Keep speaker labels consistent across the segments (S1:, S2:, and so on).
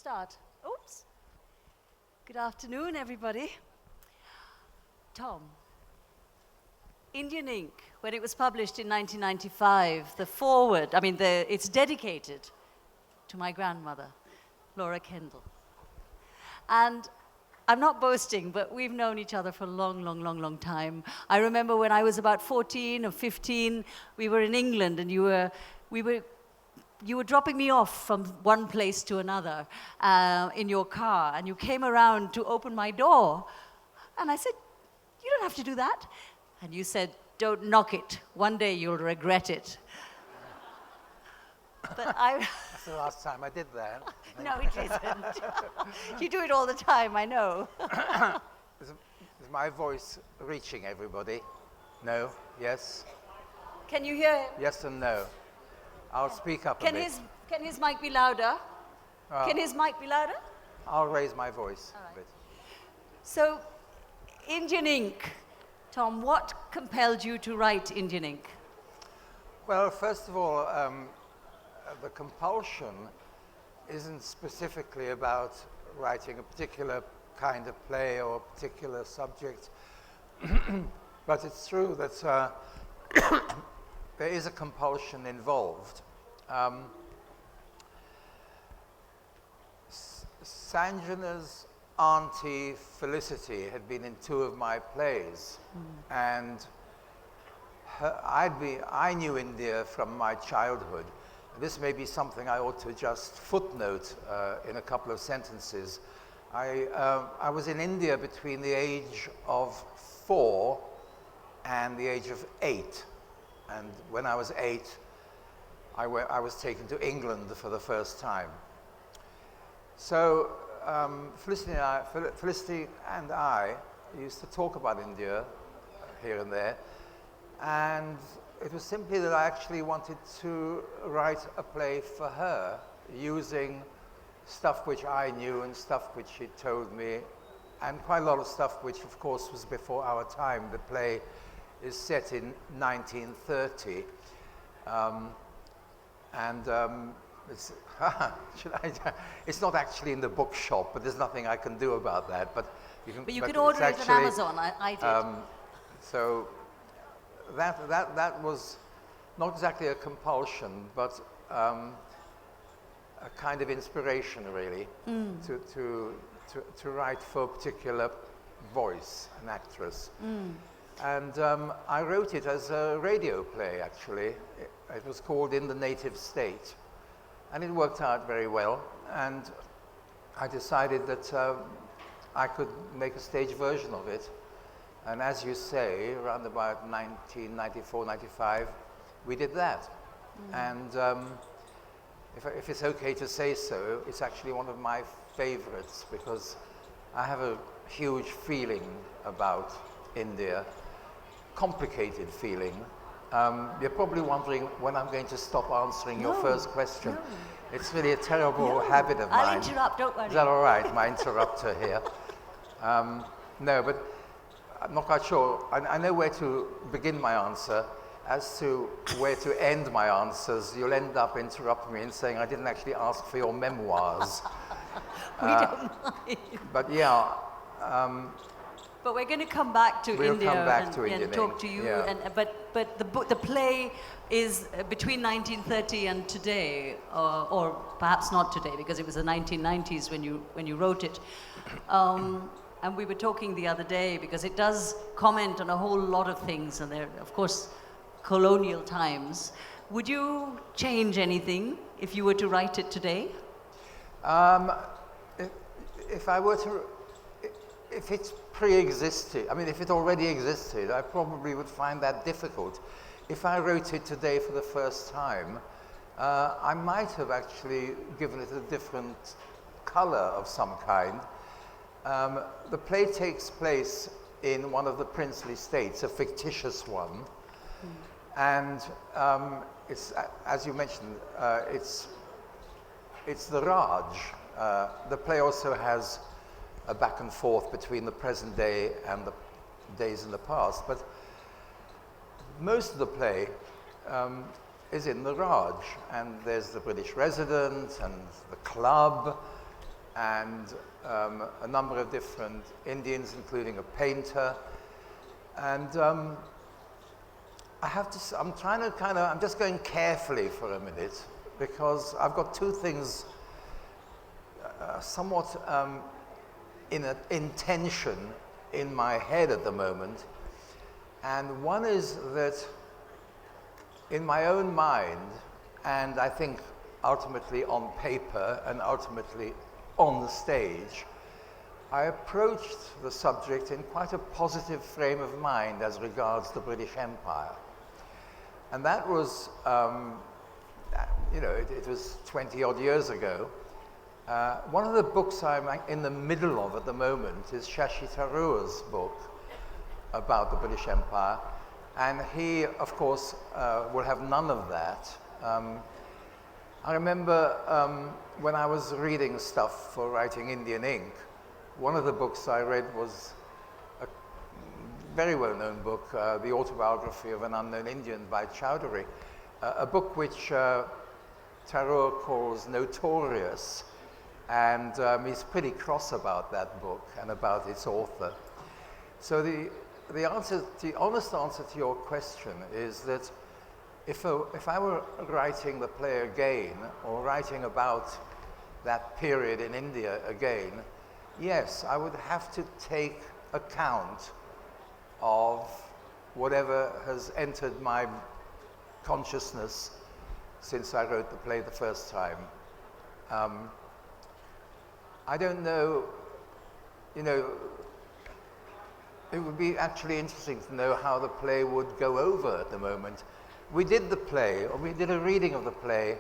S1: Start. Oops. Good afternoon, everybody. Tom, Indian Ink, when it was published in 1995, the foreword, it's dedicated to my grandmother, Laura Kendall. And I'm not boasting, but we've known each other for a long time. I remember when I was about 14 or 15, we were in England, and you were dropping me off from one place to another in your car, and you came around to open my door. And I said, "You don't have to do that." And you said, "Don't knock it. One day you'll regret it." But
S2: That's the last time I did that.
S1: No, it isn't. You do it all the time, I know.
S2: Is my voice reaching everybody? No? Yes?
S1: Can you hear him?
S2: Yes and no. I'll speak up a bit.
S1: Can his mic be louder? Can his mic be louder?
S2: I'll raise my voice
S1: All right.
S2: a bit.
S1: So, Indian Ink. Tom, what compelled you to write Indian Ink?
S2: Well, first of all, the compulsion isn't specifically about writing a particular kind of play or a particular subject, but it's true that there is a compulsion involved. Sanjna's auntie Felicity had been in 2 of my plays, and I knew India from my childhood. This may be something I ought to just footnote in a couple of sentences. I was in India between the age of 4 and the age of 8. And when I was 8, I was taken to England for the first time. So Felicity and I used to talk about India here and there. And it was simply that I actually wanted to write a play for her using stuff which I knew and stuff which she told me, and quite a lot of stuff which, of course, was before our time. The play is set in 1930. It's, it's not actually in the bookshop, but there's nothing I can do about that. But
S1: you can order it on Amazon. I did.
S2: So that was not exactly a compulsion, but a kind of inspiration, really, to write for a particular voice, an actress. And I wrote it as a radio play, actually. It was called In the Native State. And it worked out very well. And I decided that I could make a stage version of it. And as you say, around about 1994, 95, we did that. And if it's okay to say so, it's actually one of my favorites, because I have a huge feeling about India, complicated feeling. You're probably wondering when I'm going to stop answering your first question. No. It's really a terrible habit of mine.
S1: I'll interrupt, don't worry.
S2: Is that all right, my interrupter here? No, but I'm not quite sure. I know where to begin my answer. As to where to end my answers, you'll end up interrupting me and saying I didn't actually ask for your memoirs.
S1: We don't mind.
S2: But yeah.
S1: But we're going to come back to India and talk to you.
S2: Yeah.
S1: But the play is between 1930 and today, or perhaps not today, because it was the 1990s when you wrote it. And we were talking the other day, because it does comment on a whole lot of things, and they're, of course, colonial times. Would you change anything if you were to write it today?
S2: If I were to, if it's pre-existed, if it already existed, I probably would find that difficult. If I wrote it today for the first time, I might have actually given it a different color of some kind. The play takes place in one of the princely states, a fictitious one, and it's, as you mentioned, it's the Raj. The play also has a back and forth between the present day and the days in the past, but most of the play is in the Raj, and there's the British resident and the club and a number of different Indians, including a painter. And I have to, I'm trying to I'm just going carefully for a minute, because I've got two things somewhat in tension in my head at the moment. And one is that in my own mind, and I think ultimately on paper and ultimately on the stage, I approached the subject in quite a positive frame of mind as regards the British Empire. And that was, it was 20 odd years ago. One of the books I'm in the middle of at the moment is Shashi Tharoor's book about the British Empire. And he, of course, will have none of that. I remember when I was reading stuff for writing Indian Ink, one of the books I read was a very well-known book, The Autobiography of an Unknown Indian by Chowdhury, a book which Tharoor calls notorious, and he's pretty cross about that book and about its author. So the honest answer to your question is that if I were writing the play again, or writing about that period in India again, yes, I would have to take account of whatever has entered my consciousness since I wrote the play the first time. I don't know, it would be actually interesting to know how the play would go over at the moment. We did the play, or we did a reading of the play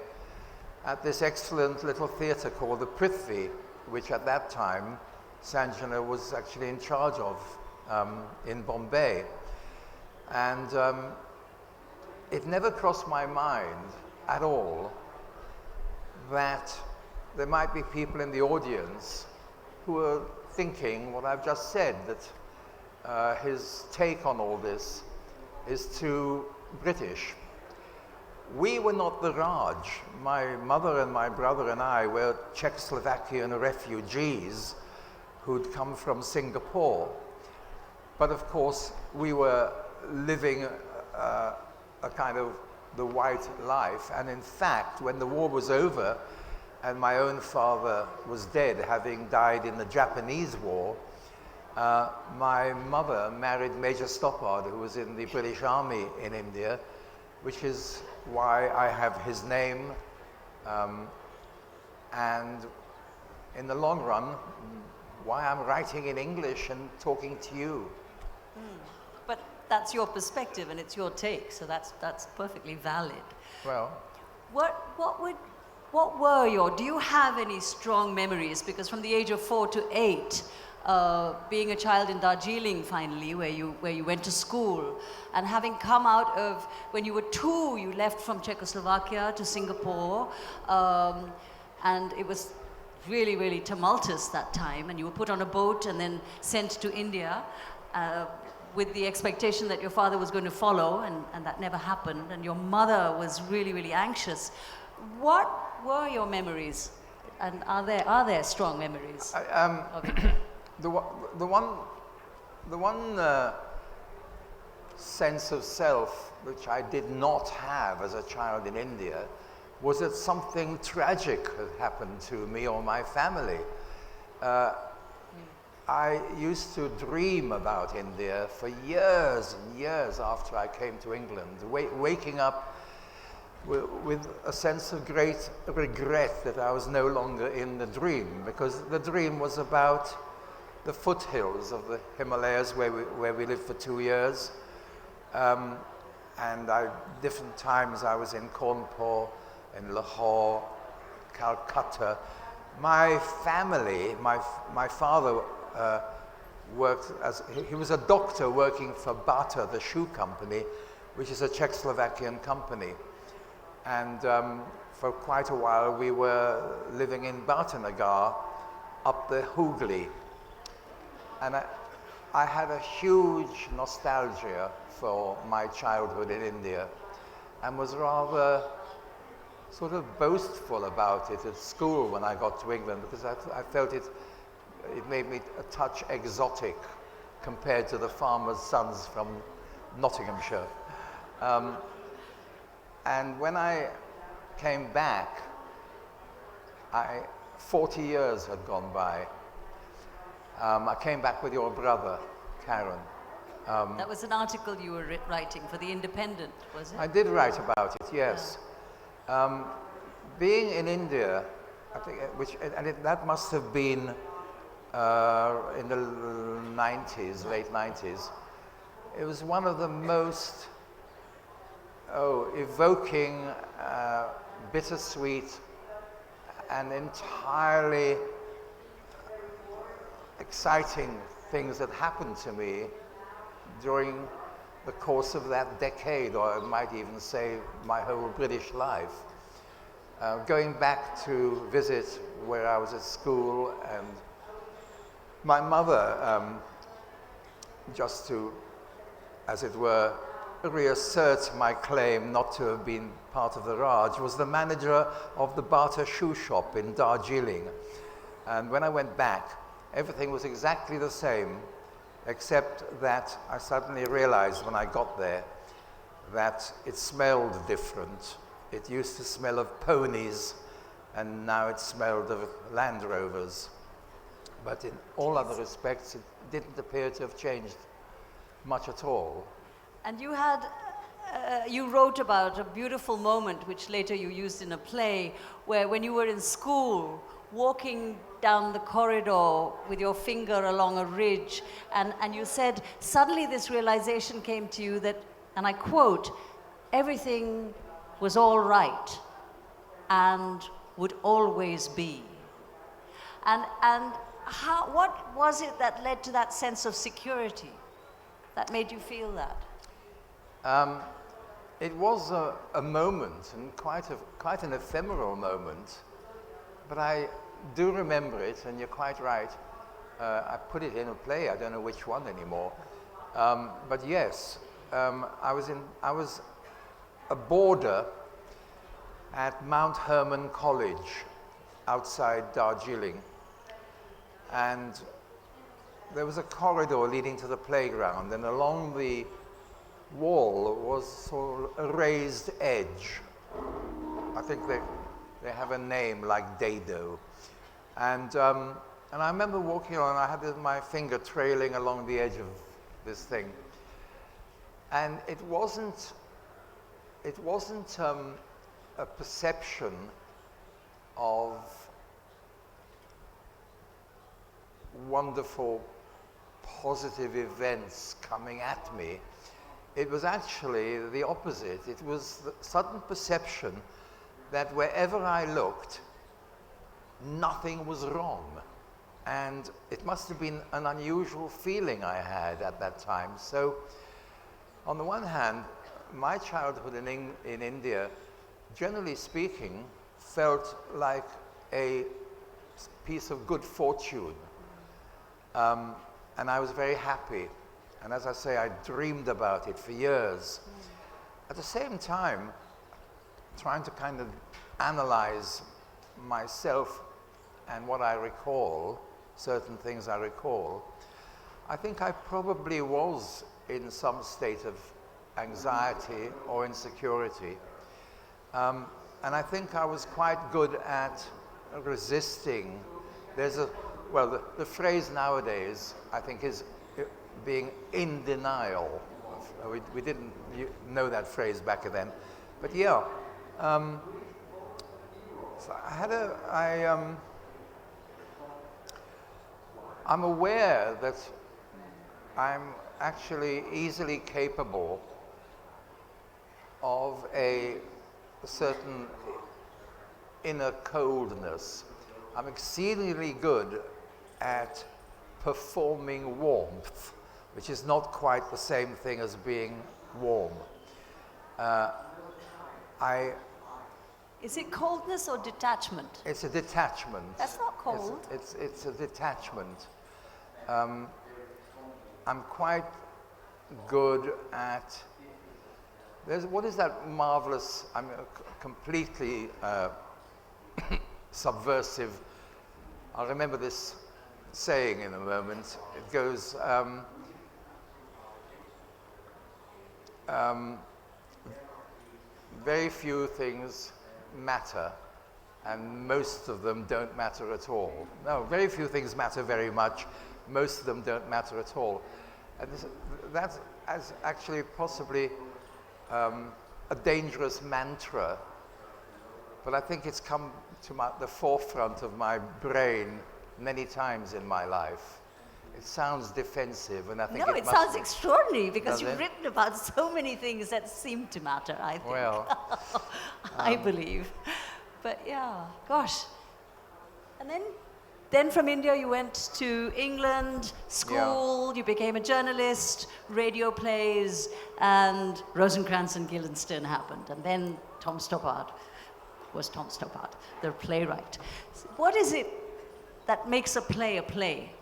S2: at this excellent little theatre called the Prithvi, which at that time Sanjna was actually in charge of in Bombay. And it never crossed my mind at all that there might be people in the audience who are thinking what I've just said, that his take on all this is too British. We were not the Raj. My mother and my brother and I were Czechoslovakian refugees who'd come from Singapore. But of course, we were living a kind of the white life. And in fact, when the war was over and my own father was dead, having died in the Japanese war, my mother married Major Stoppard, who was in the British Army in India, which is why I have his name. And in the long run, why I'm writing in English and talking to you.
S1: But that's your perspective and it's your take, so that's perfectly valid.
S2: Well,
S1: do you have any strong memories? Because from the age of 4 to 8, being a child in Darjeeling finally, where you went to school, and having come out of, when you were 2, you left from Czechoslovakia to Singapore, and it was really, really tumultuous that time, and you were put on a boat and then sent to India with the expectation that your father was going to follow, and that never happened, and your mother was really, really anxious. What were your memories, and are there strong memories of it?
S2: The one sense of self which I did not have as a child in India was that something tragic had happened to me or my family. I used to dream about India for years and years after I came to England, waking up with a sense of great regret that I was no longer in the dream, because the dream was about the foothills of the Himalayas where we lived for 2 years. And different times I was in Kanpur, in Lahore, Calcutta. My family, my father worked he was a doctor working for Bata, the shoe company, which is a Czechoslovakian company. And for quite a while we were living in Bhatanagar up the Hooghly. And I had a huge nostalgia for my childhood in India, and was rather sort of boastful about it at school when I got to England, because I felt it made me a touch exotic compared to the farmers' sons from Nottinghamshire. And when I came back, 40 years had gone by. I came back with your brother, Karen.
S1: That was an article you were writing for The Independent, was it?
S2: I did write about it, yes.
S1: Yeah.
S2: Being in India, I think, that must have been in the 90s, late 90s. It was one of the most evoking, bittersweet, and entirely exciting things that happened to me during the course of that decade, or I might even say my whole British life. Going back to visit where I was at school, and my mother, just to, as it were, reassert my claim not to have been part of the Raj, was the manager of the Bata shoe shop in Darjeeling. And when I went back, everything was exactly the same, except that I suddenly realized when I got there that it smelled different. It used to smell of ponies, and now it smelled of Land Rovers. But in all other respects, it didn't appear to have changed much at all.
S1: And you had, you wrote about a beautiful moment, which later you used in a play, where when you were in school, walking down the corridor with your finger along a ridge, and you said, suddenly this realization came to you that, and I quote, everything was all right and would always be. And what was it that led to that sense of security that made you feel that?
S2: It was a moment, and quite an ephemeral moment, but I do remember it, and you're quite right. I put it in a play, I don't know which one anymore. But yes, I was a boarder at Mount Hermon College outside Darjeeling, and there was a corridor leading to the playground, and along the wall was sort of a raised edge. I think they have a name like dado. And I remember walking on, I had my finger trailing along the edge of this thing. And it wasn't a perception of wonderful, positive events coming at me. It was actually the opposite. It was the sudden perception that wherever I looked, nothing was wrong. And it must have been an unusual feeling I had at that time. So, on the one hand, my childhood in India, generally speaking, felt like a piece of good fortune. And I was very happy. And as I say, I dreamed about it for years. At the same time, trying to kind of analyze myself and what I recall, certain things I recall, I think I probably was in some state of anxiety or insecurity. And I think I was quite good at resisting. The phrase nowadays, I think, is being in denial. We didn't know that phrase back then. But yeah, so I'm aware that I'm actually easily capable of a certain inner coldness. I'm exceedingly good at performing warmth, which is not quite the same thing as being warm.
S1: Is it coldness or detachment?
S2: It's a detachment.
S1: That's not cold.
S2: It's a detachment. I'm quite good at what is that marvelous, I mean, completely subversive, I'll remember this saying in a moment. It goes, very few things matter, and most of them don't matter at all. No, very few things matter very much, most of them don't matter at all. And that's actually possibly a dangerous mantra, but I think it's come to the forefront of my brain many times in my life. It sounds defensive, and I think
S1: it sounds extraordinary, because you've written about so many things that seem to matter, I think.
S2: Well,
S1: I believe. But yeah, gosh. And then from India you went to England, school, you became a journalist, radio plays, and Rosencrantz and Guildenstern happened. And then Tom Stoppard, the playwright. What is it that makes a play a play?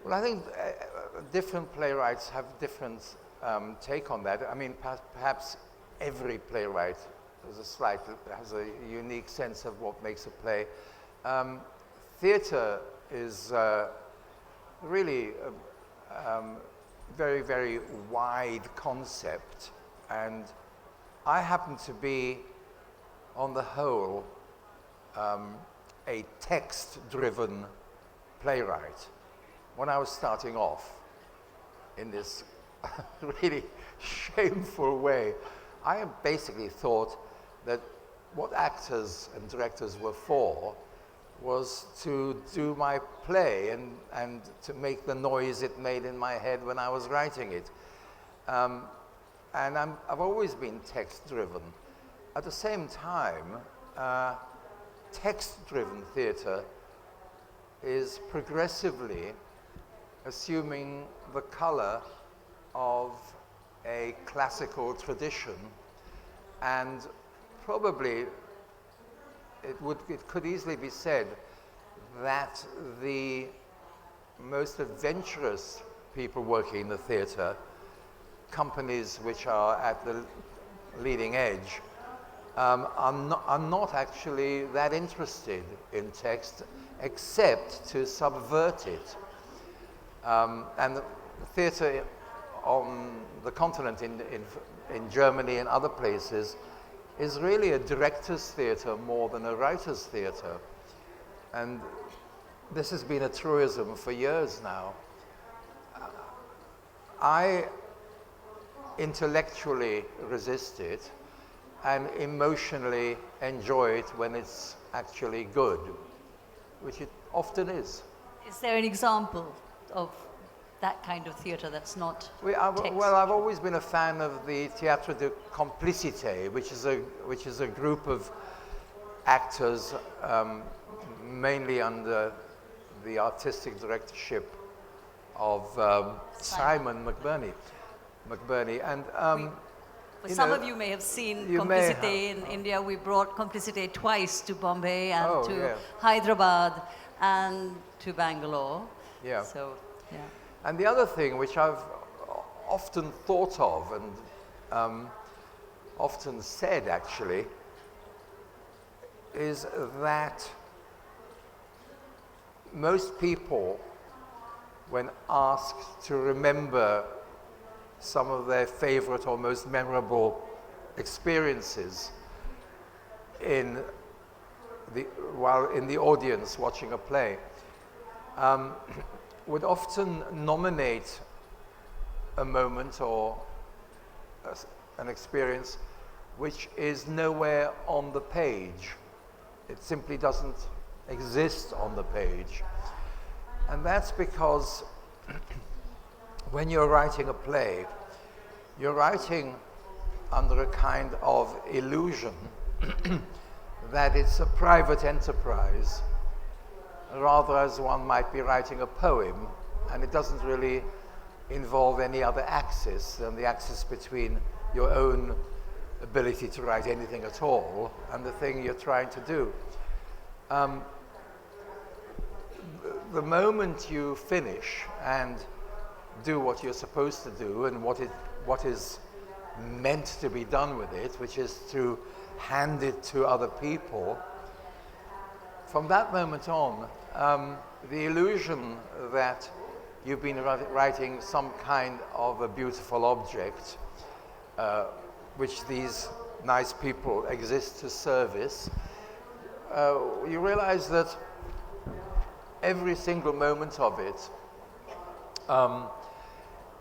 S2: Well, I think different playwrights have different take on that. I mean, perhaps every playwright has a unique sense of what makes a play. Theatre is really a very, very wide concept, and I happen to be, on the whole, a text-driven playwright. When I was starting off in this really shameful way, I basically thought that what actors and directors were for was to do my play and to make the noise it made in my head when I was writing it. And I've always been text-driven. At the same time, text-driven theatre is progressively assuming the color of a classical tradition, and probably it could easily be said that the most adventurous people working in the theatre, companies which are at the leading edge, are not actually that interested in text, except to subvert it. And the theatre on the continent, in Germany and other places, is really a director's theatre more than a writer's theatre. And this has been a truism for years now. I intellectually resist it and emotionally enjoy it when it's actually good, which it often is.
S1: Is there an example of that kind of theatre that's not text?
S2: Well, I've always been a fan of the Théâtre de Complicité, which is a group of actors, mainly under the artistic directorship of Simon McBurney. And
S1: some of you may have seen Complicité in India. We brought Complicité twice to Bombay and to Hyderabad and to Bangalore.
S2: Yeah.
S1: So, yeah.
S2: And the other thing which I've often thought of and often said actually is that most people, when asked to remember some of their favorite or most memorable experiences while in the audience watching a play, would often nominate a moment or an experience which is nowhere on the page. It simply doesn't exist on the page. And that's because when you're writing a play, you're writing under a kind of illusion that it's a private enterprise, rather as one might be writing a poem, and it doesn't really involve any other axis than the axis between your own ability to write anything at all and the thing you're trying to do. The moment you finish and do what you're supposed to do and what is meant to be done with it, which is to hand it to other people. From that moment on, the illusion that you've been writing some kind of a beautiful object, which these nice people exist to service, you realize that every single moment of it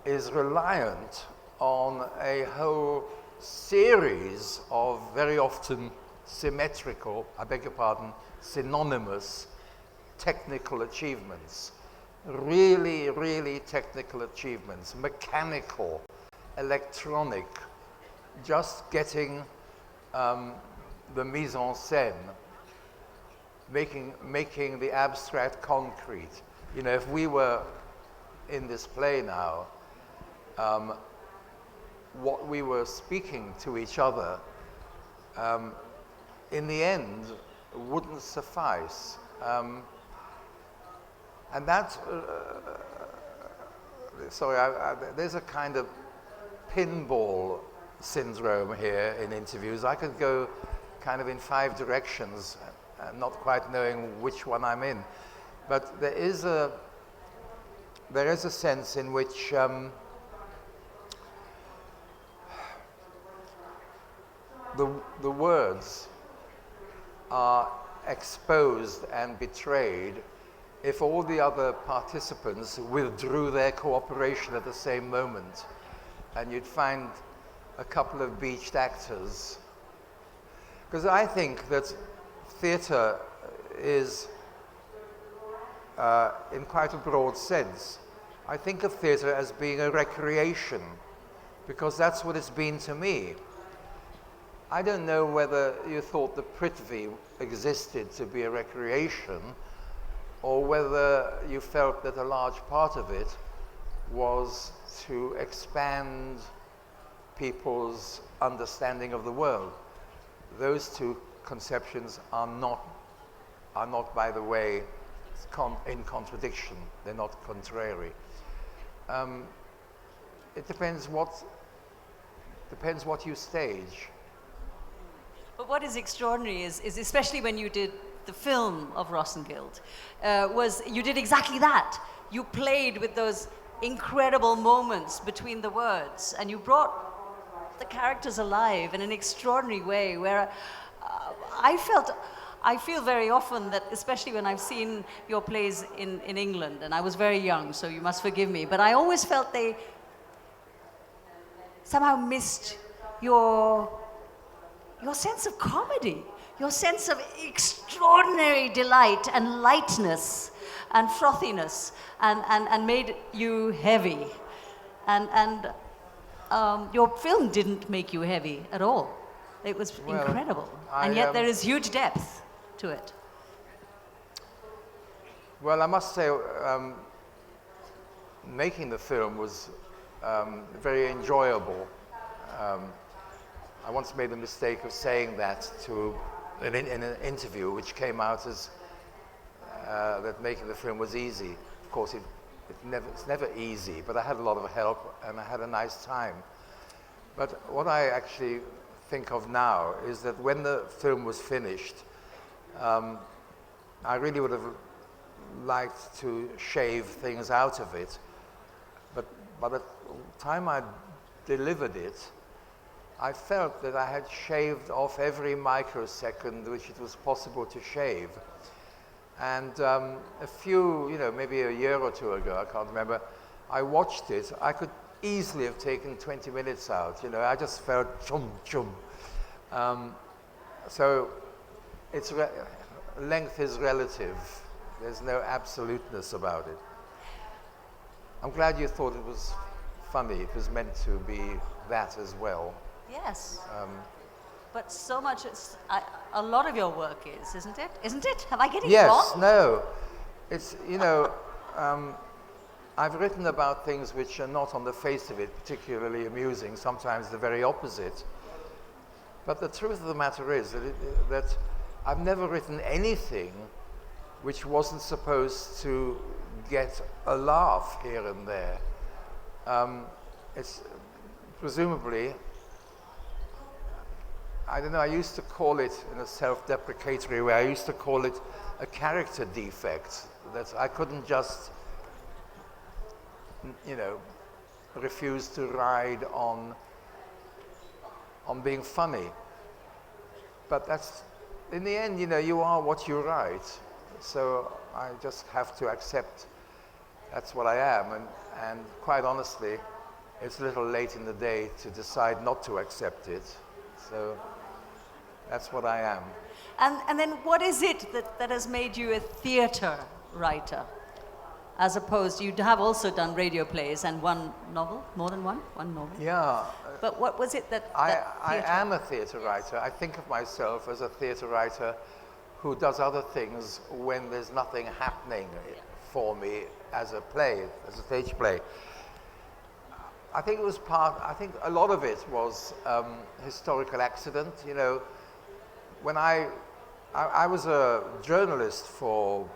S2: is reliant on a whole series of very often symmetrical, I beg your pardon, synonymous technical achievements. Really, really technical achievements, mechanical, electronic, just getting the mise en scène, making the abstract concrete. You know, if we were in this play now, what we were speaking to each other, in the end, wouldn't suffice. And that, there's a kind of pinball syndrome here in interviews. I could go kind of in 5 directions, not quite knowing which one I'm in. But there is a sense in which the words are exposed and betrayed if all the other participants withdrew their cooperation at the same moment. And you'd find a couple of beached actors. Because I think that theatre is, in quite a broad sense, I think of theatre as being a recreation, because that's what it's been to me. I don't know whether you thought the Prithvi existed to be a recreation, or whether you felt that a large part of it was to expand people's understanding of the world. Those two conceptions are not, by the way, in contradiction. They're not contrary. It depends what you stage.
S1: But what is extraordinary is especially when you did the film of Rosencrantz, was you did exactly that. You played with those incredible moments between the words, and you brought the characters alive in an extraordinary way, where I feel very often that, especially when I've seen your plays in England, and I was very young, so you must forgive me, but I always felt they somehow missed your sense of comedy, your sense of extraordinary delight and lightness and frothiness, and made you heavy. And your film didn't make you heavy at all. It was incredible. And yet there is huge depth to it.
S2: Well, I must say, making the film was very enjoyable. I once made the mistake of saying that in an interview, which came out as that making the film was easy. Of course, it's never easy, but I had a lot of help and I had a nice time. But what I actually think of now is that when the film was finished, I really would have liked to shave things out of it, but by the time I delivered it, I felt that I had shaved off every microsecond which it was possible to shave. And a few, maybe a year or two ago, I can't remember, I watched it. I could easily have taken 20 minutes out. I just felt chum chum. So length is relative. There's no absoluteness about it. I'm glad you thought it was funny. It was meant to be that as well.
S1: Yes. But so much, a lot of your work is, isn't it? Isn't it? Have I getting it wrong?
S2: Yes, no. It's, I've written about things which are not on the face of it particularly amusing, sometimes the very opposite. But the truth of the matter is that I've never written anything which wasn't supposed to get a laugh here and there. It's presumably I don't know, I used to call it, in a self-deprecatory way, I used to call it a character defect, that I couldn't just, you know, refuse to ride on being funny. But that's, in the end, you know, you are what you write. So I just have to accept that's what I am. And quite honestly, it's a little late in the day to decide not to accept it. So that's what I am.
S1: And then what is it that has made you a theatre writer? As opposed, you have also done radio plays and one novel, more than one novel.
S2: Yeah.
S1: But what was it that
S2: I am a theatre writer. I think of myself as a theatre writer who does other things when there's nothing happening for me as a play, as a stage play. I think a lot of it was historical accident. You know, when I was a journalist for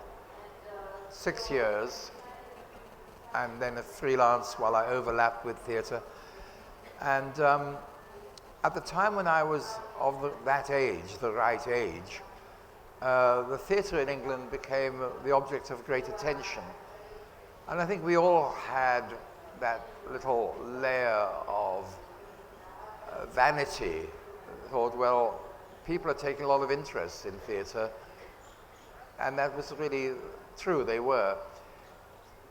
S2: 6 years, and then a freelance while I overlapped with theatre. And at the time when I was of that age, the right age, the theatre in England became the object of great attention. And I think we all had that little layer of vanity. Thought, well, people are taking a lot of interest in theatre. And that was really true, they were.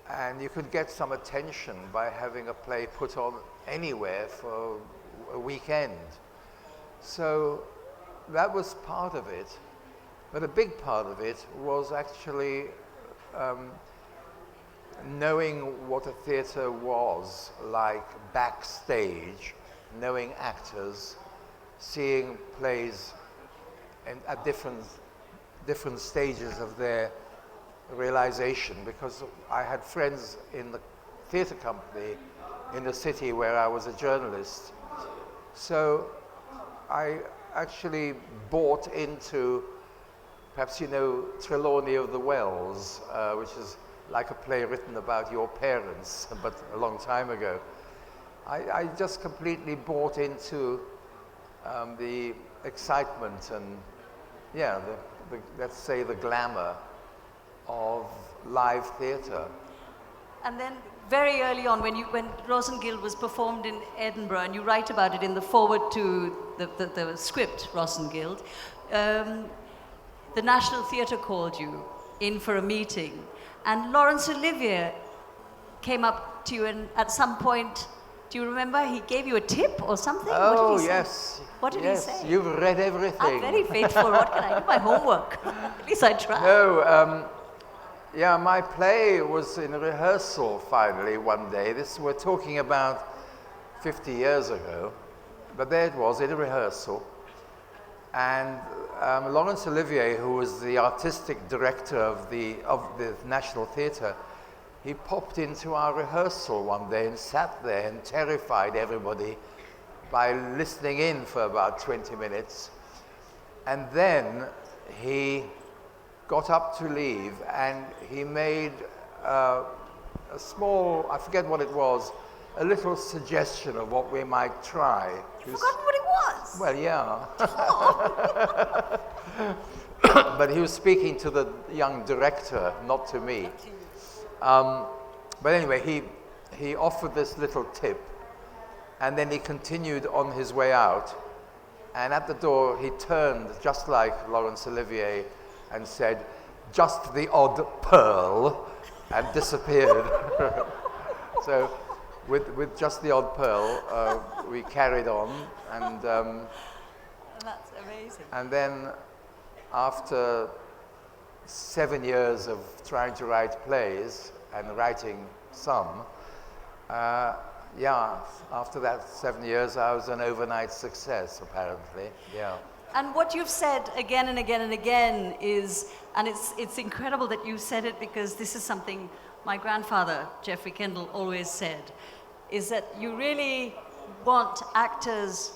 S2: And you could get some attention by having a play put on anywhere for a weekend. So that was part of it. But a big part of it was actually knowing what a theatre was like backstage, knowing actors, seeing plays at different stages of their realization, because I had friends in the theatre company in the city where I was a journalist. So I actually bought into, perhaps you know, Trelawney of the Wells, which is like a play written about your parents, but a long time ago. I just completely bought into the excitement and, yeah, let's say the glamour of live theatre.
S1: And then very early on, when Rosencrantz was performed in Edinburgh, and you write about it in the foreword to the script, Rosencrantz, the National Theatre called you in for a meeting, and Laurence Olivier came up to you, and at some point, do you remember, he gave you a tip or something?
S2: Oh,
S1: what did he
S2: yes.
S1: say? What did he say?
S2: You've read everything.
S1: I'm very faithful. What can I do? My homework. At least I tried.
S2: No, yeah, my play was in rehearsal finally one day. We're talking about 50 years ago, but there it was in a rehearsal. And Laurence Olivier, who was the artistic director of the National Theatre, he popped into our rehearsal one day and sat there and terrified everybody by listening in for about 20 minutes. And then he got up to leave, and he made a small, I forget what it was, a little suggestion of what we might try.
S1: You've forgotten what it was?
S2: Well, yeah. But he was speaking to the young director, not to me. But anyway, he offered this little tip, and then he continued on his way out. And at the door, he turned, just like Laurence Olivier, and said, "Just the odd pearl," and disappeared. So with just the odd pearl, we carried on, and
S1: that's amazing.
S2: And then after 7 years of trying to write plays and writing some, yeah, after that 7 years, I was an overnight success, apparently. Yeah.
S1: And what you've said again and again and again is, and it's incredible that you said it, because this is something my grandfather, Geoffrey Kendall, always said, is that you really want actors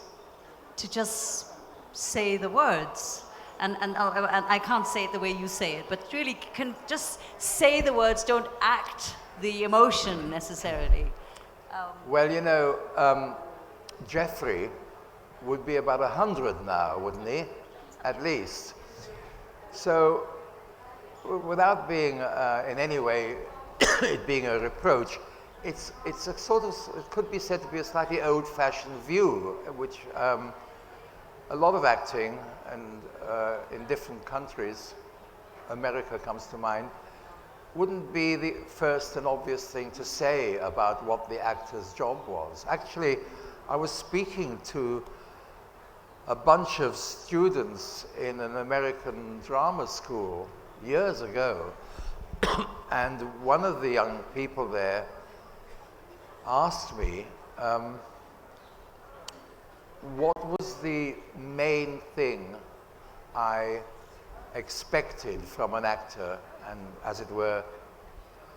S1: to just say the words. And I can't say it the way you say it, but really can just say the words, don't act the emotion necessarily.
S2: Well, you know, Geoffrey would be about 100 now, wouldn't he? At least. So, without being in any way it being a reproach, it's a sort of, it could be said to be a slightly old-fashioned view, which a lot of acting and in different countries, America comes to mind, wouldn't be the first and obvious thing to say about what the actor's job was. Actually, I was speaking to a bunch of students in an American drama school years ago, and one of the young people there asked me what was the main thing I expected from an actor and, as it were,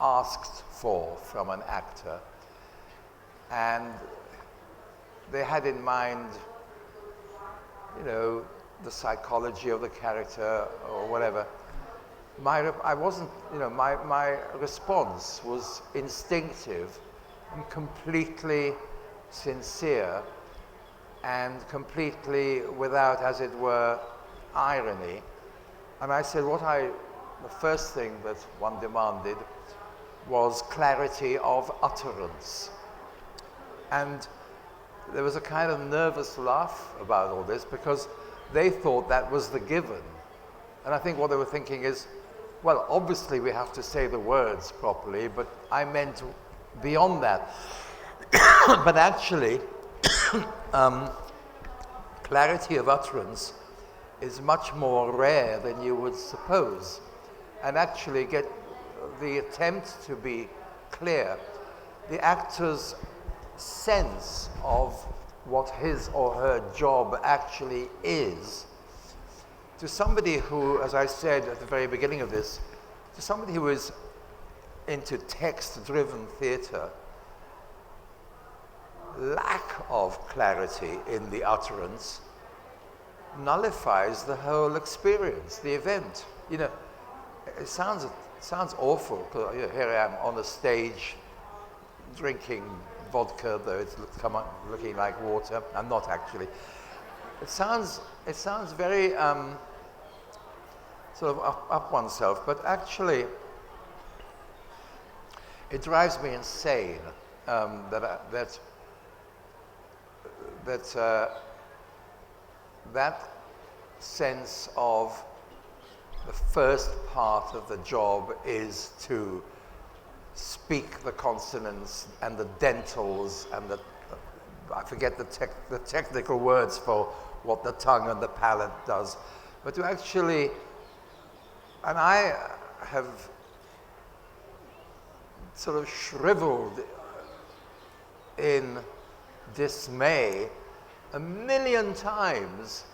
S2: asked for from an actor. And they had in mind, you know, the psychology of the character or whatever. I wasn't, you know, my response was instinctive and completely sincere and completely without, as it were, irony. And I said the first thing that one demanded was clarity of utterance. And there was a kind of nervous laugh about all this because they thought that was the given. And I think what they were thinking is, well, obviously we have to say the words properly, but I meant beyond that. But actually, clarity of utterance is much more rare than you would suppose. And actually get the attempt to be clear, the actor's sense of what his or her job actually is, to somebody who, as I said at the very beginning of this, to somebody who is into text-driven theatre, lack of clarity in the utterance nullifies the whole experience, the event. You know, it sounds awful. Here I am on a stage drinking vodka, though it's looking like water. I'm not actually. It sounds very sort of up oneself, but actually it drives me insane that sense of the first part of the job is to speak the consonants and the dentals and I forget the technical words for what the tongue and the palate does, but to actually, and I have sort of shriveled in dismay a million times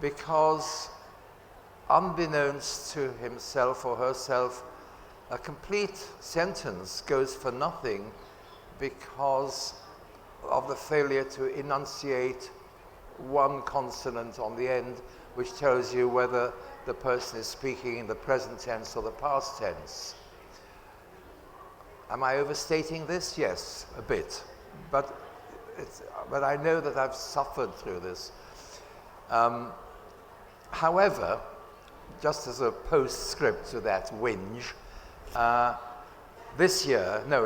S2: because, unbeknownst to himself or herself, a complete sentence goes for nothing because of the failure to enunciate one consonant on the end, which tells you whether the person is speaking in the present tense or the past tense. Am I overstating this? Yes, a bit. But I know that I've suffered through this. However, just as a postscript to that whinge,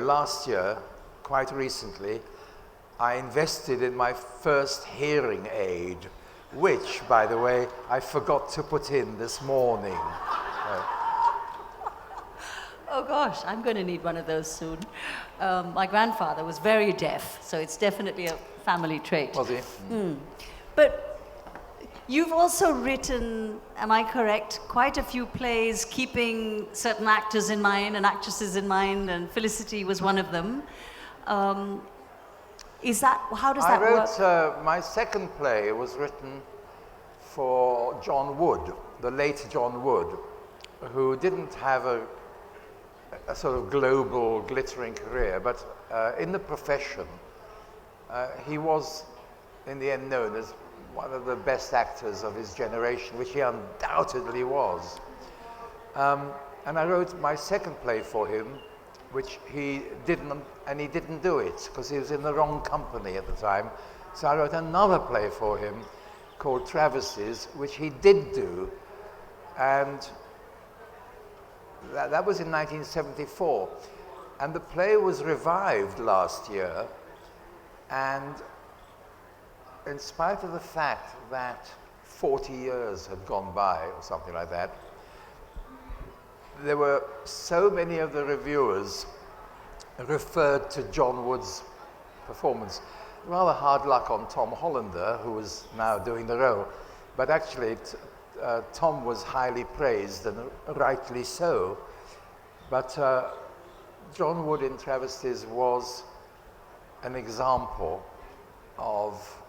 S2: last year, quite recently, I invested in my first hearing aid, which, by the way, I forgot to put in this morning.
S1: Oh gosh, I'm going to need one of those soon. My grandfather was very deaf, so it's definitely a family trait.
S2: Was he?
S1: Mm. But you've also written, am I correct, quite a few plays keeping certain actors in mind and actresses in mind, and Felicity was one of them. How does that work?
S2: I wrote, my second play was written for John Wood, the late John Wood, who didn't have a sort of global glittering career, but in the profession, he was in the end known as one of the best actors of his generation, which he undoubtedly was. And I wrote my second play for him, which he didn't do it because he was in the wrong company at the time. So I wrote another play for him called Travesties, which he did do, and that was in 1974. And the play was revived last year, and in spite of the fact that 40 years had gone by, or something like that, there were so many of the reviewers referred to John Wood's performance. Rather hard luck on Tom Hollander, who was now doing the role, but actually Tom was highly praised, and rightly so. But John Wood in Travesties was an example of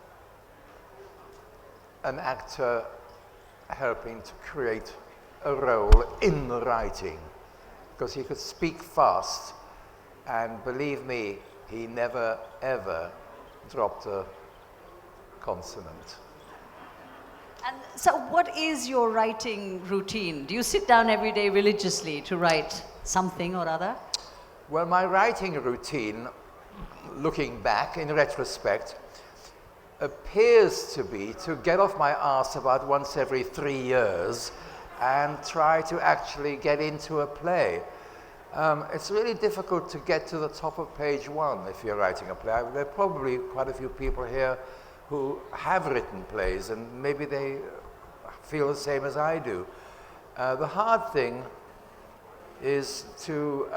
S2: an actor helping to create a role in the writing, because he could speak fast, and believe me, he never ever dropped a consonant.
S1: And so what is your writing routine? Do you sit down every day religiously to write something or other?
S2: Well, my writing routine, looking back in retrospect, appears to be to get off my arse about once every 3 years and try to actually get into a play. It's really difficult to get to the top of page 1 if you're writing a play. There are probably quite a few people here who have written plays, and maybe they feel the same as I do. The hard thing is to,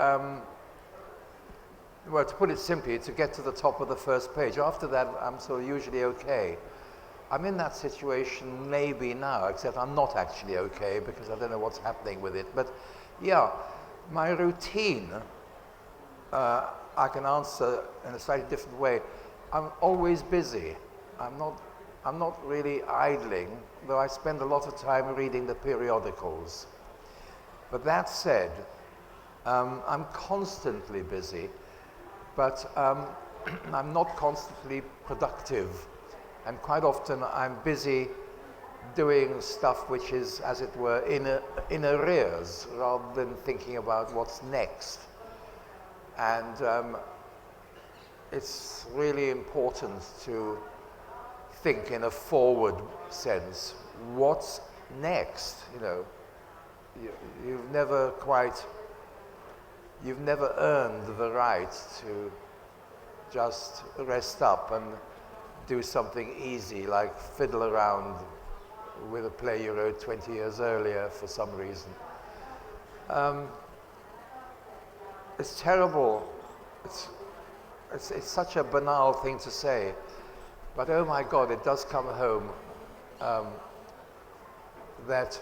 S2: well, to put it simply, to get to the top of the first page. After that, I'm sort of usually okay. I'm in that situation maybe now, except I'm not actually okay because I don't know what's happening with it. But yeah, my routine, I can answer in a slightly different way. I'm always busy. I'm not really idling, though I spend a lot of time reading the periodicals. But that said, I'm constantly busy, but I'm not constantly productive. And quite often I'm busy doing stuff which is, as it were, in arrears, rather than thinking about what's next. And it's really important to think in a forward sense. What's next? You know, you've never earned the right to just rest up and do something easy, like fiddle around with a play you wrote 20 years earlier for some reason. It's terrible. It's such a banal thing to say, but oh my God, it does come home that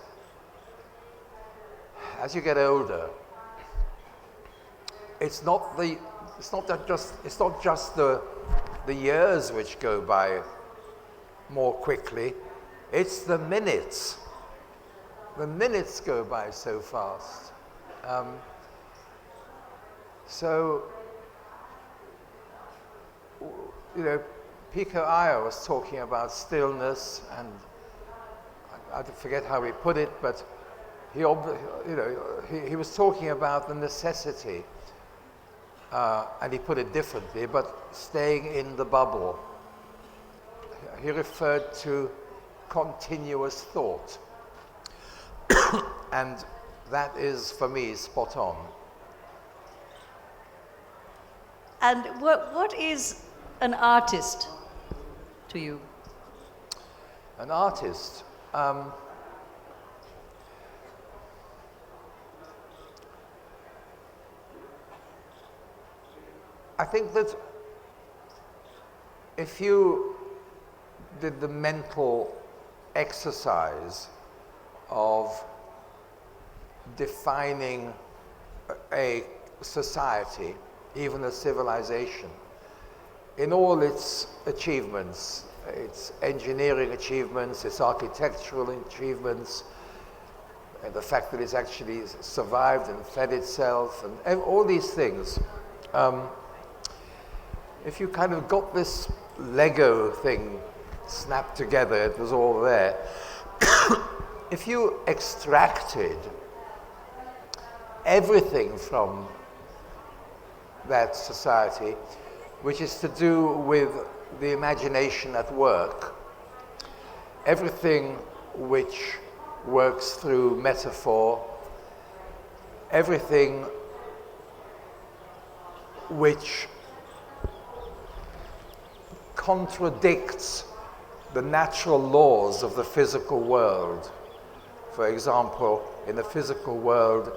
S2: as you get older, it's not just the years which go by more quickly, it's the minutes. The minutes go by so fast. So, you know, Pico Iyer was talking about stillness, and I forget how he put it, but he was talking about the necessity, and he put it differently, but staying in the bubble. He referred to continuous thought, and that is, for me, spot on.
S1: And what is an artist to you?
S2: An artist? I think that if you did the mental exercise of defining a society, even a civilization, in all its achievements, its engineering achievements, its architectural achievements, and the fact that it's actually survived and fed itself, and all these things, if you kind of got this Lego thing snapped together, it was all there. If you extracted everything from that society, which is to do with the imagination at work. Everything which works through metaphor, everything which contradicts the natural laws of the physical world. For example, in the physical world,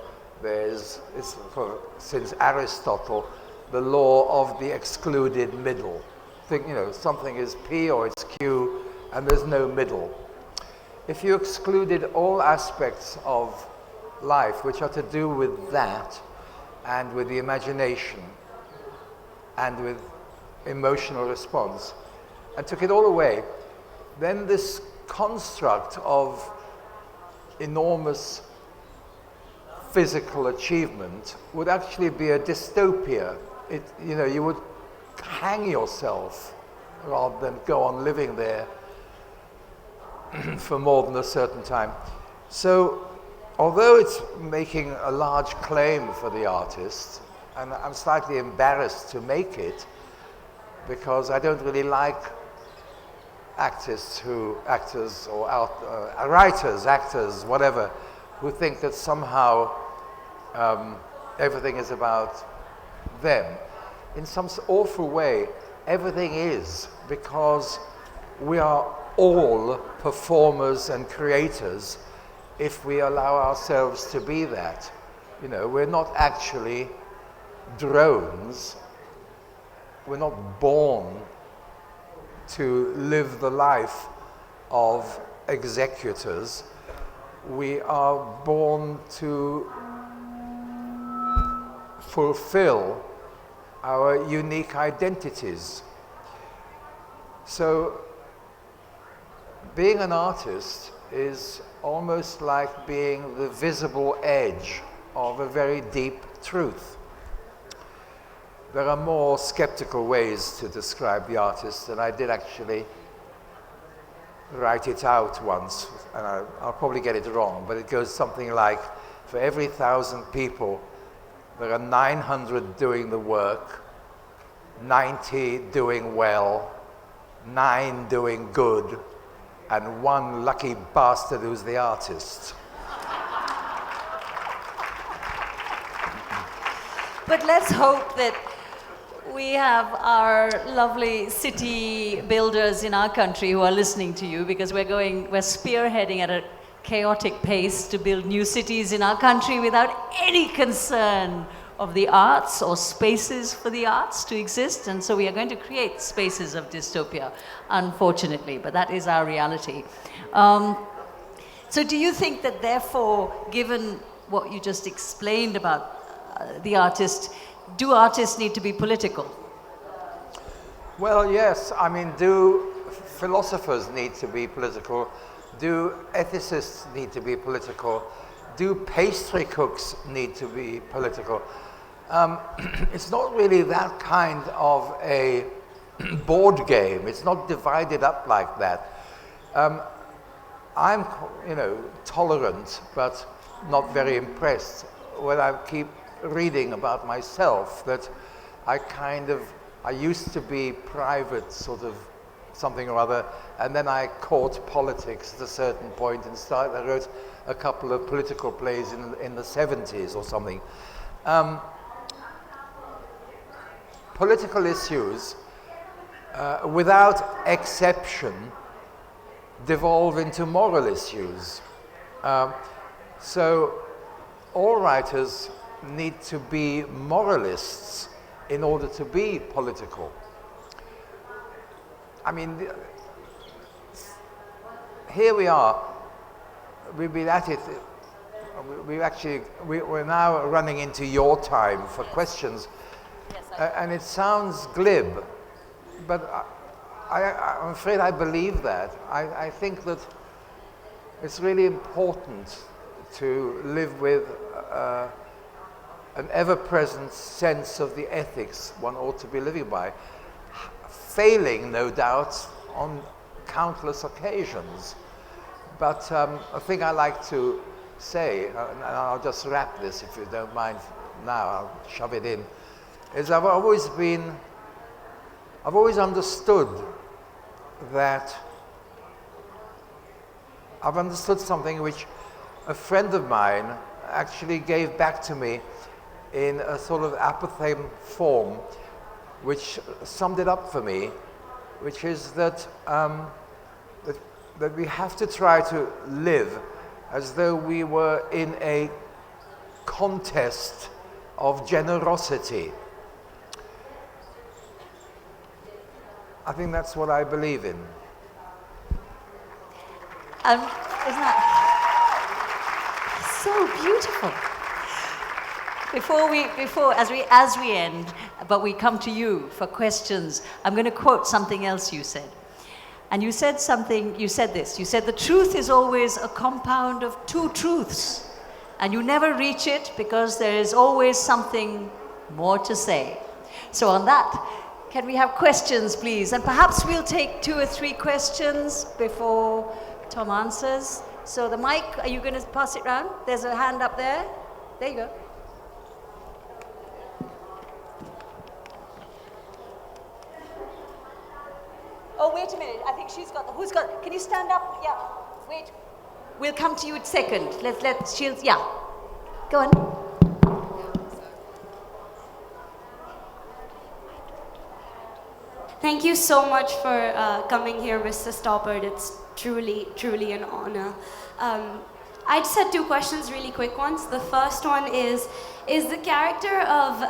S2: since Aristotle, the law of the excluded middle. Something is P or it's Q, and there's no middle. If you excluded all aspects of life which are to do with that, and with the imagination, and with emotional response, and took it all away, then this construct of enormous physical achievement would actually be a dystopia. You would hang yourself rather than go on living there for more than a certain time. So, although it's making a large claim for the artist, and I'm slightly embarrassed to make it, because I don't really like writers, actors, whatever, who think that somehow everything is about them. In some awful way, everything is, because we are all performers and creators if we allow ourselves to be that. We're not actually drones. We're not born to live the life of executors. We are born to fulfill our unique identities. So, being an artist is almost like being the visible edge of a very deep truth. There are more skeptical ways to describe the artist, and I did actually write it out once, and I'll probably get it wrong, but it goes something like, for every 1,000 people, there are 900 doing the work, 90 doing well, 9 doing good, and 1 lucky bastard who's the artist.
S1: But let's hope that we have our lovely city builders in our country who are listening to you, because we're spearheading at a chaotic pace to build new cities in our country without any concern of the arts or spaces for the arts to exist. And so we are going to create spaces of dystopia, unfortunately, but that is our reality. So do you think that therefore, given what you just explained about the artist, do artists need to be political?
S2: Well, yes. I mean, do philosophers need to be political? Do ethicists need to be political? Do pastry cooks need to be political? It's not really that kind of a board game. It's not divided up like that. I'm, tolerant, but not very impressed when I keep reading about myself that I used to be private, sort of something or other, and then I caught politics at a certain point and I wrote a couple of political plays in the 70s or something. Political issues, without exception, devolve into moral issues. So all writers need to be moralists in order to be political. I mean, here we are. We've been at it. We're now running into your time for questions. Yes, and it sounds glib, but I'm afraid I believe that. I think that it's really important to live with an ever-present sense of the ethics one ought to be living by, failing, no doubt, on countless occasions. But a thing I like to say, and I'll just wrap this if you don't mind now, I'll shove it in, is I've always been I've always understood that I've understood something which a friend of mine actually gave back to me in a sort of apothegm form, which summed it up for me, which is that, that we have to try to live as though we were in a contest of generosity. I think that's what I believe in.
S1: Isn't that so beautiful? As we end, but we come to you for questions, I'm going to quote something else you said. And you said this, you said the truth is always a compound of two truths, and you never reach it because there is always something more to say. So on that, can we have questions, please? And perhaps we'll take 2 or 3 questions before Tom answers. So the mic, are you going to pass it round? There's a hand up there. There you go. Oh, wait a minute. I think she's got can you stand up? Yeah. Wait. We'll come to you in second. Yeah. Go on.
S3: Thank you so much for coming here, Mr. Stoppard. It's truly, truly an honor. I just had 2 questions, really quick ones. The first one is the character of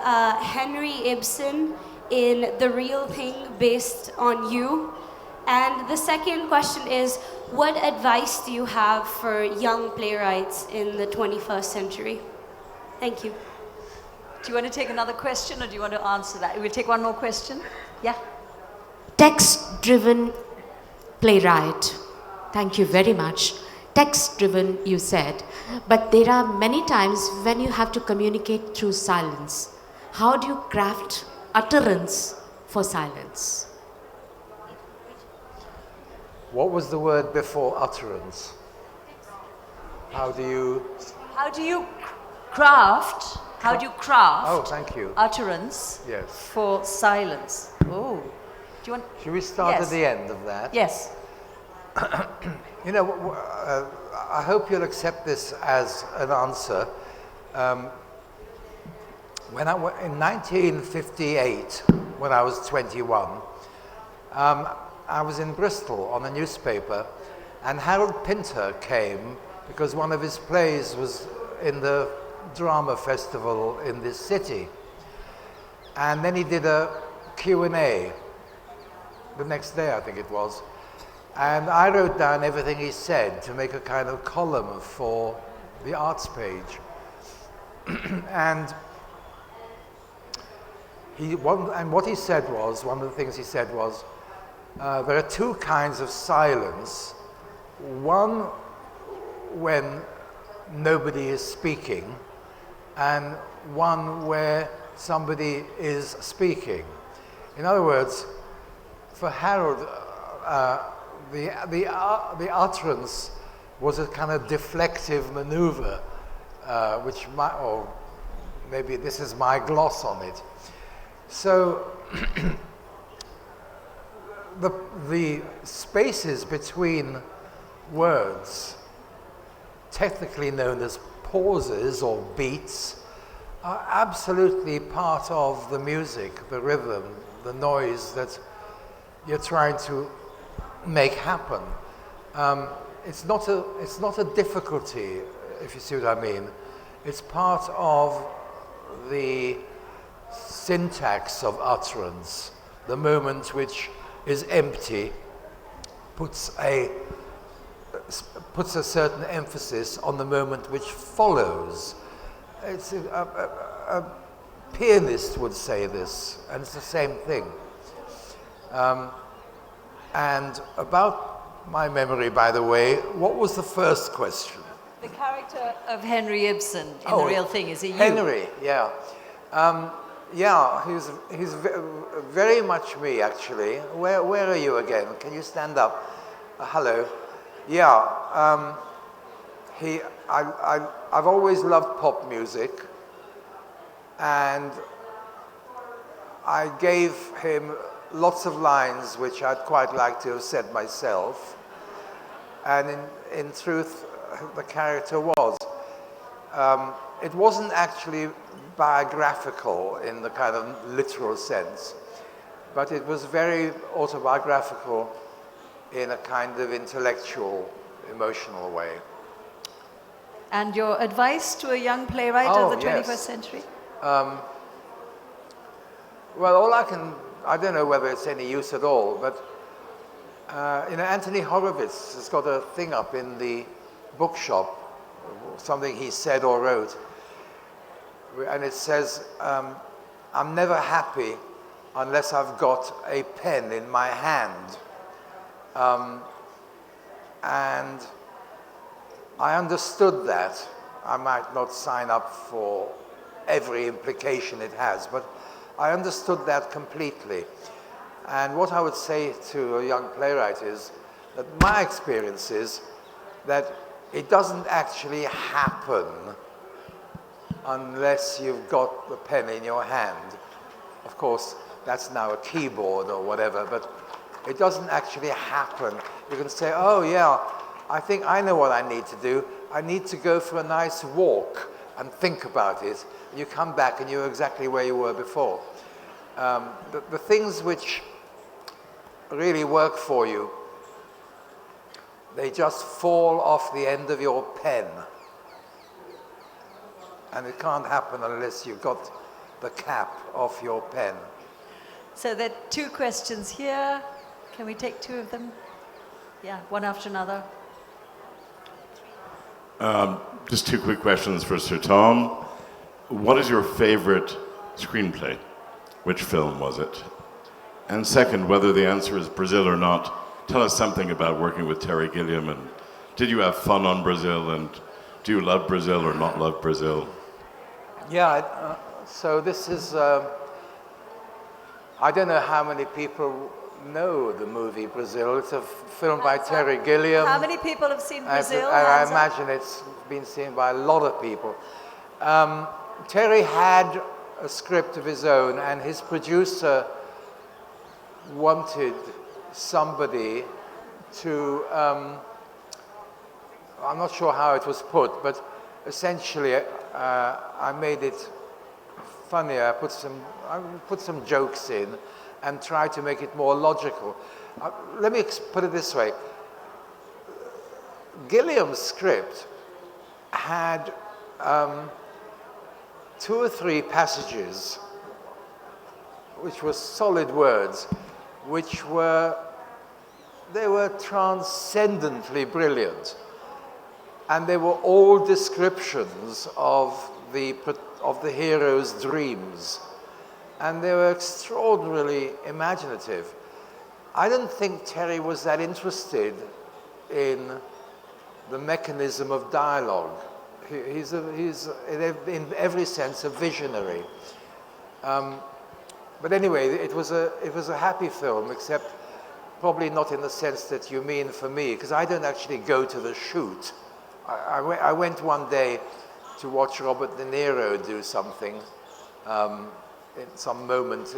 S3: Henry Ibsen in The Real Thing based on you? And the second question is, what advice do you have for young playwrights in the 21st century? Thank you.
S1: Do you want to take another question, or do you want to answer that? We'll take one more question. Yeah.
S4: Text-driven playwright. Thank you very much. Text-driven, you said. But there are many times when you have to communicate through silence. How do you craft utterance for silence?
S2: What was the word before utterance? How do you
S1: craft? How do you craft?
S2: Oh, thank you.
S1: Utterance.
S2: Yes.
S1: For silence. Oh. Do you want?
S2: Should we start
S1: Yes.
S2: at the end of that?
S1: Yes.
S2: You know, I hope you'll accept this as an answer. In 1958, when I was 21, I was in Bristol on a newspaper, and Harold Pinter came because one of his plays was in the drama festival in this city. And then he did a Q&A the next day, I think it was. And I wrote down everything he said to make a kind of column for the arts page. And what he said was, one of the things he said was, there are 2 kinds of silence. One when nobody is speaking, and one where somebody is speaking. In other words, for Harold, the utterance was a kind of deflective maneuver, which might, or maybe this is my gloss on it. So the spaces between words, technically known as pauses or beats, are absolutely part of the music, the rhythm, the noise that you're trying to make happen. It's not a difficulty, if you see what I mean. It's part of the syntax of utterance. The moment which is empty puts a certain emphasis on the moment which follows. It's a pianist would say this, and it's the same thing. And about my memory, by the way, what was the first question?
S1: The character of Henry Ibsen in The Real Thing, is it you?
S2: Henry, yeah. Yeah, he's very much me, actually. Where are you again? Can you stand up? Hello. Yeah, I've always loved pop music, and I gave him lots of lines which I'd quite like to have said myself. And in truth, the character was. It wasn't actually biographical in the kind of literal sense, but it was very autobiographical in a kind of intellectual, emotional way.
S1: And your advice to a young playwright of the 21st century?
S2: Well, I don't know whether it's any use at all, but Anthony Horowitz has got a thing up in the bookshop, something he said or wrote, and it says, I'm never happy unless I've got a pen in my hand. And I understood that. I might not sign up for every implication it has, but I understood that completely. And what I would say to a young playwright is that my experience is that it doesn't actually happen unless you've got the pen in your hand. Of course, that's now a keyboard or whatever, but it doesn't actually happen. You can say, oh yeah, I think I know what I need to do. I need to go for a nice walk and think about it. You come back and you're exactly where you were before. The things which really work for you, they just fall off the end of your pen. And it can't happen unless you've got the cap off your pen.
S1: So there are two questions here. Can we take two of them? Yeah, one after another.
S5: Just two quick questions for Sir Tom. What is your favorite screenplay? Which film was it? And second, whether the answer is Brazil or not, tell us something about working with Terry Gilliam, and did you have fun on Brazil, and do you love Brazil or not love Brazil?
S2: Yeah, so this is, I don't know how many people know the movie Brazil. It's a film by Terry Gilliam.
S1: How many people have seen Brazil?
S2: I imagine it's been seen by a lot of people. Terry had a script of his own, and his producer wanted somebody to, I'm not sure how it was put, but essentially I made it funnier. I put some jokes in and tried to make it more logical. Let me put it this way. Gilliam's script had 2 or 3 passages which were solid words, which were transcendently brilliant. And they were all descriptions of the hero's dreams. And they were extraordinarily imaginative. I don't think Terry was that interested in the mechanism of dialogue. He's in every sense a visionary. But anyway, it was a happy film, except probably not in the sense that you mean for me, because I don't actually go to the shoot. I went one day to watch Robert De Niro do something. In some moment,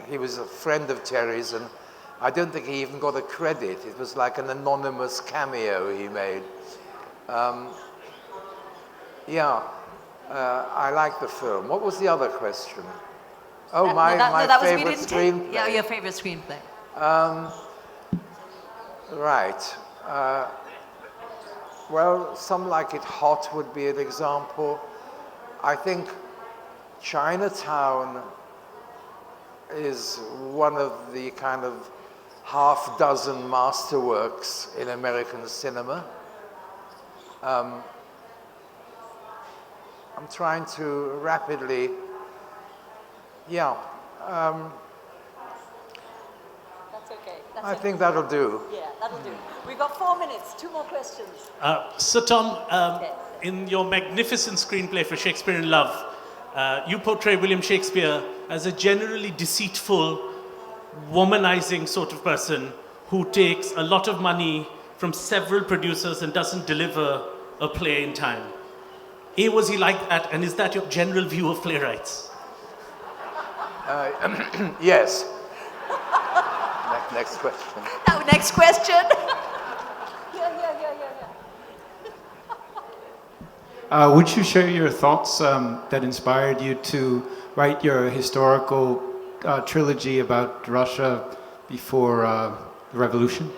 S2: he was a friend of Terry's, and I don't think he even got a credit. It was like an anonymous cameo he made. I like the film. What was the other question? Oh, my favorite screenplay.
S1: Yeah, your favorite screenplay.
S2: Right. Well, Some Like It Hot would be an example. I think Chinatown is one of the kind of half-dozen masterworks in American cinema. I'm trying to rapidly,
S1: That's okay.
S2: I think that'll do.
S1: Yeah, that'll do. We've got 4 minutes, 2 more questions.
S6: So Tom, in your magnificent screenplay for Shakespeare in Love, you portray William Shakespeare as a generally deceitful, womanizing sort of person who takes a lot of money from several producers and doesn't deliver a play in time. A, was he like that, and is that your general view of playwrights?
S2: Yes. Next question.
S1: Oh, next question.
S7: Would you share your thoughts that inspired you to write your historical trilogy about Russia before the revolution?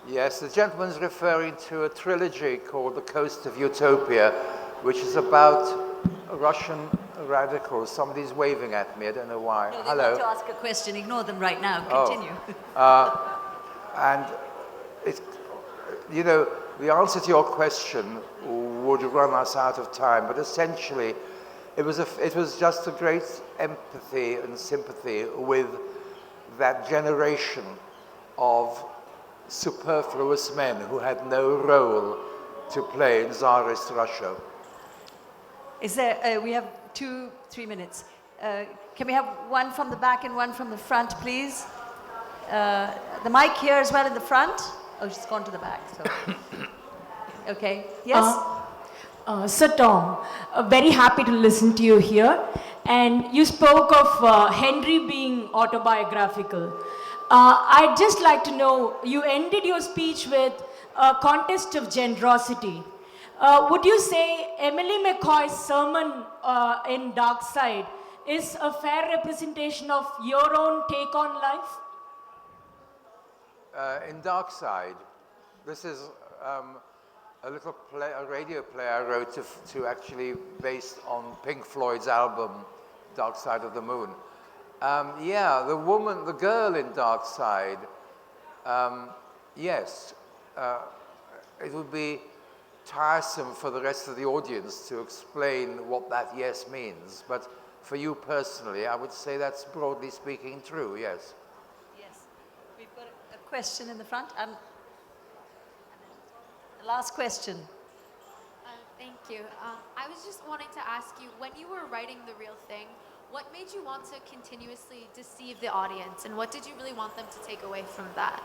S2: Yes, the gentleman's referring to a trilogy called The Coast of Utopia, which is about Russian radicals. Somebody's waving at me, I don't know why.
S1: No, they
S2: Hello.
S1: want to ask a question. Ignore them right now. Continue.
S2: And it, you know, the answer to your question would run us out of time, but essentially it was just a great empathy and sympathy with that generation of superfluous men who had no role to play in Tsarist Russia.
S1: Is there, we have 2-3 minutes. Can we have one from the back and one from the front, please? The mic here as well in the front. Oh, she's gone to the back, so. Okay, yes?
S8: Sir Tom, very happy to listen to you here. And you spoke of Henry being autobiographical. I'd just like to know, you ended your speech with a contest of generosity. Would you say Emily McCoy's sermon in Dark Side is a fair representation of your own take on life?
S2: In Dark Side, this is a little play, a radio play I wrote to actually based on Pink Floyd's album, Dark Side of the Moon. Yeah, the girl in Dark Side, yes, it would be tiresome for the rest of the audience to explain what that yes means, but for you personally, I would say that's broadly speaking true, yes.
S1: Yes. We've got a question in the front. And the last question.
S9: Thank you. I was just wanting to ask you, when you were writing The Real Thing, what made you want to continuously deceive the audience, and what did you really want them to take away from that?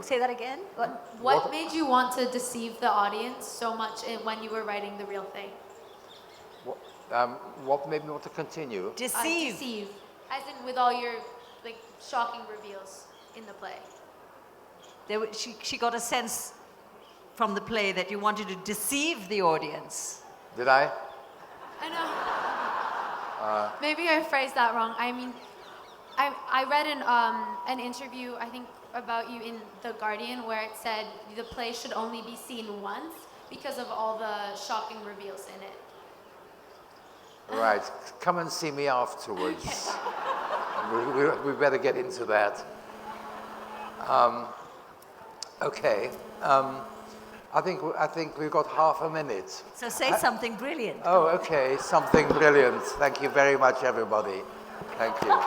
S1: Say that again?
S9: What made you want to deceive the audience so much when you were writing The Real Thing?
S2: What made me want to continue?
S1: Deceive.
S9: Deceive, as in with all your shocking reveals in the play.
S1: She got a sense from the play that you wanted to deceive the audience.
S2: Did I?
S9: I know. Maybe I phrased that wrong. I mean, I read an interview, I think, about you in The Guardian, where it said the play should only be seen once because of all the shocking reveals in it.
S2: Right, come and see me afterwards. we better get into that. Okay. I think we've got half a minute.
S1: So say something brilliant.
S2: Oh, okay, something brilliant. Thank you very much, everybody. Thank you.